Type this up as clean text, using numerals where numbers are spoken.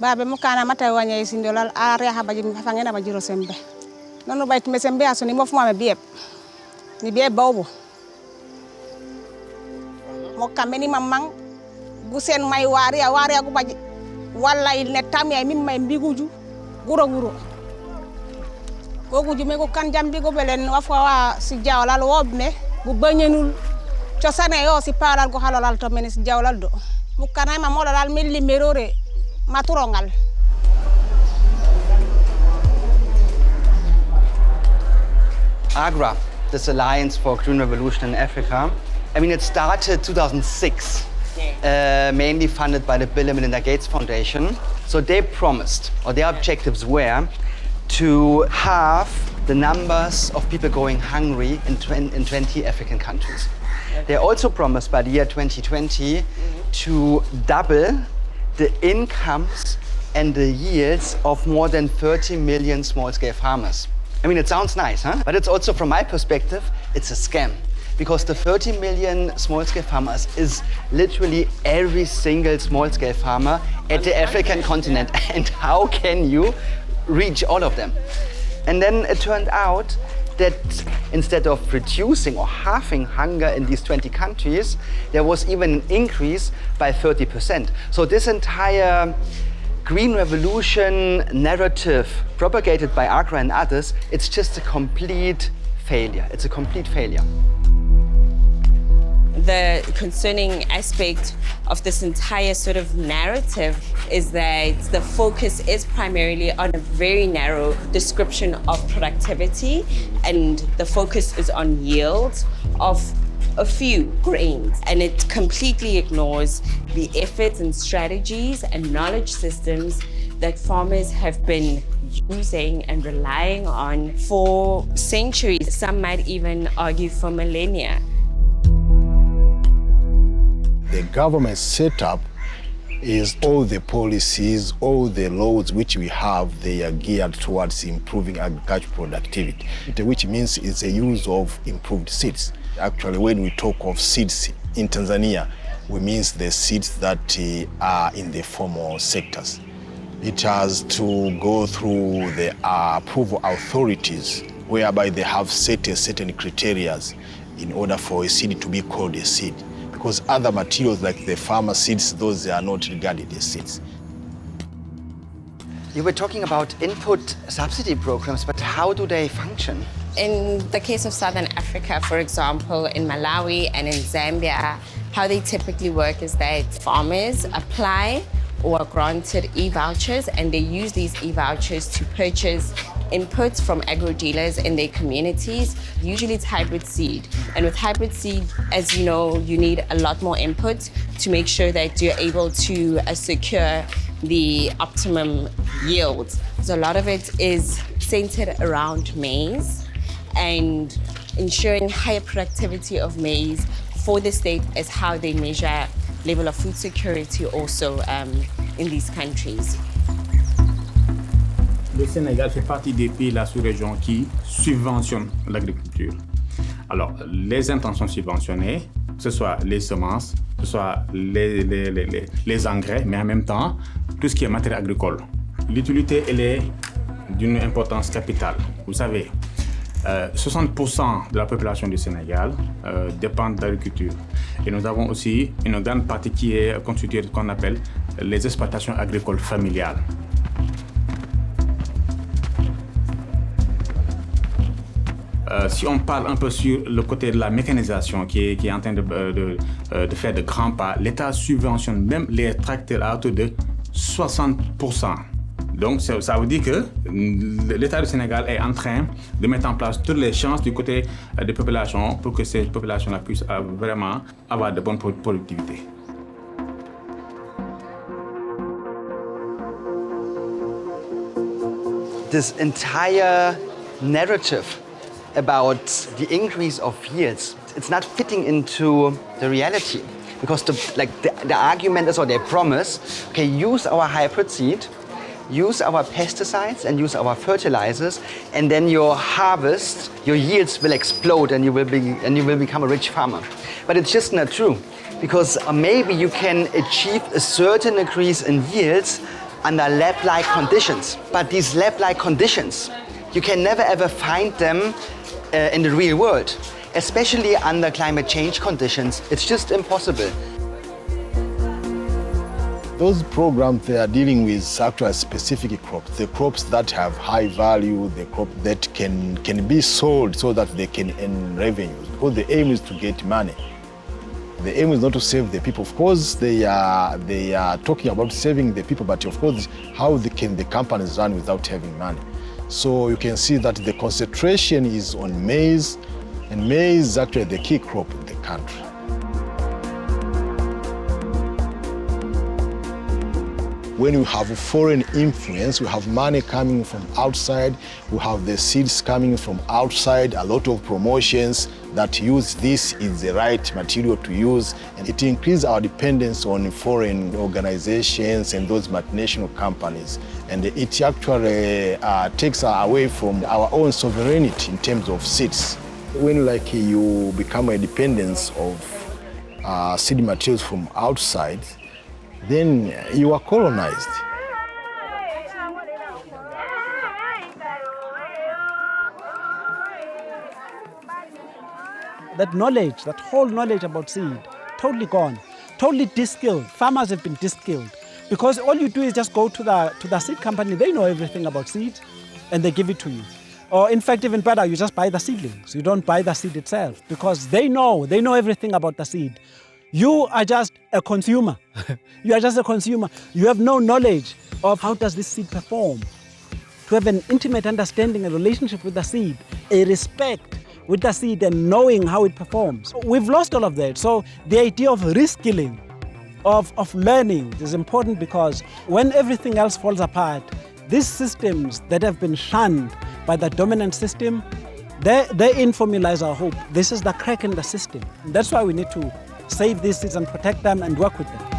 Babe mukana mata wanya isindolal area habaji mfangena majiro sembe. Nono bait mesembe asoni mofuma me bieb. Ni bieb bawbo. Mo kameni mamang gusen may wari gu baji. Walla il netami ay mim may mbiguju guro. Gogu jume ko kan jambi go belen wafwa si jawlal wobne bu bagnenul ciosane yo si palal go halal to men si jawlal do. Mukana ma molal milli merore maturongal. AGRA, this Alliance for Green Revolution in Africa, I mean, it started 2006, mainly funded by the Bill and Melinda Gates Foundation. So they promised, or their objectives were, to halve the numbers of people going hungry in 20 African countries. They also promised by the year 2020 to double the incomes and the yields of more than 30 million small-scale farmers. I mean, it sounds nice, huh? But it's also, from my perspective, it's a scam. Because the 30 million small-scale farmers is literally every single small-scale farmer at the African continent. And how can you reach all of them? And then it turned out that instead of reducing or halving hunger in these 20 countries, there was even an increase by 30%. So this entire Green Revolution narrative propagated by AGRA and others, it's just a complete failure. It's a complete failure. The concerning aspect of this entire sort of narrative is that the focus is primarily on a very narrow description of productivity, and the focus is on yield of a few grains, and it completely ignores the efforts and strategies and knowledge systems that farmers have been using and relying on for centuries. Some might even argue for millennia. The government setup is all the policies, all the laws which we have, they are geared towards improving agricultural productivity, which means it's a use of improved seeds. Actually, when we talk of seeds in Tanzania, we mean the seeds that are in the formal sectors. It has to go through the approval authorities, whereby they have set certain criteria in order for a seed to be called a seed. Because other materials like the farmer seeds, those are not regarded as seeds. You were talking about input subsidy programs, but how do they function? In the case of Southern Africa, for example, in Malawi and in Zambia, how they typically work is that farmers apply or are granted e-vouchers, and they use these e-vouchers to purchase inputs from agro-dealers in their communities. Usually it's hybrid seed. And with hybrid seed, as you know, you need a lot more input to make sure that you're able to secure the optimum yields. So a lot of it is centered around maize and ensuring higher productivity of maize for the state is how they measure level of food security also in these countries. Le Sénégal fait partie des pays de la sous-région qui subventionnent l'agriculture. Alors, les intentions subventionnées, que ce soit les semences, que ce soit les engrais, mais en même temps, tout ce qui est matériel agricole. L'utilité, elle est d'une importance capitale. Vous savez, 60% de la population du Sénégal dépend de l'agriculture. Et nous avons aussi une grande partie qui est constituée de ce qu'on appelle les exploitations agricoles familiales. Si on parle un peu sur le côté de la mécanisation qui est en train de faire de grands pas, l'État subventionne même les tracteurs à hauteur de 60%. Donc ça veut dire que l'État du Sénégal est en train de mettre en place toutes les chances du côté des populations pour que ces populations-là puissent vraiment avoir de bonnes productivités. This entire narrative about the increase of yields, it's not fitting into the reality, because the argument is, or they promise, okay, use our hybrid seed, use our pesticides and use our fertilizers, and then your harvest, your yields will explode and you will become a rich farmer. But it's just not true, because maybe you can achieve a certain increase in yields under lab-like conditions. But these lab-like conditions, you can never ever find them in the real world. Especially under climate change conditions, it's just impossible. Those programs, they are dealing with actual specific crops, the crops that have high value, the crop that can be sold so that they can earn revenues, because the aim is to get money. The aim is not to save the people. Of course, they are talking about saving the people, but of course, how can the companies run without having money? So you can see that the concentration is on maize, and maize is actually the key crop in the country. When we have foreign influence, we have money coming from outside, we have the seeds coming from outside, a lot of promotions that use this is the right material to use, and it increases our dependence on foreign organizations and those multinational companies. And it actually takes away from our own sovereignty in terms of seeds. When you become a dependence of seed materials from outside, then you are colonized. That knowledge, that whole knowledge about seed, totally gone, totally de-skilled. Farmers have been de-skilled because all you do is just go to the seed company. They know everything about seeds and they give it to you. Or in fact, even better, you just buy the seedlings. You don't buy the seed itself because they know everything about the seed. You are just a consumer. You are just a consumer. You have no knowledge of how does this seed perform. To have an intimate understanding, a relationship with the seed, a respect with the seed and knowing how it performs. We've lost all of that. So the idea of reskilling, of learning is important because when everything else falls apart, these systems that have been shunned by the dominant system, their informal lies our hope. This is the crack in the system. That's why we need to save these seeds and protect them and work with them.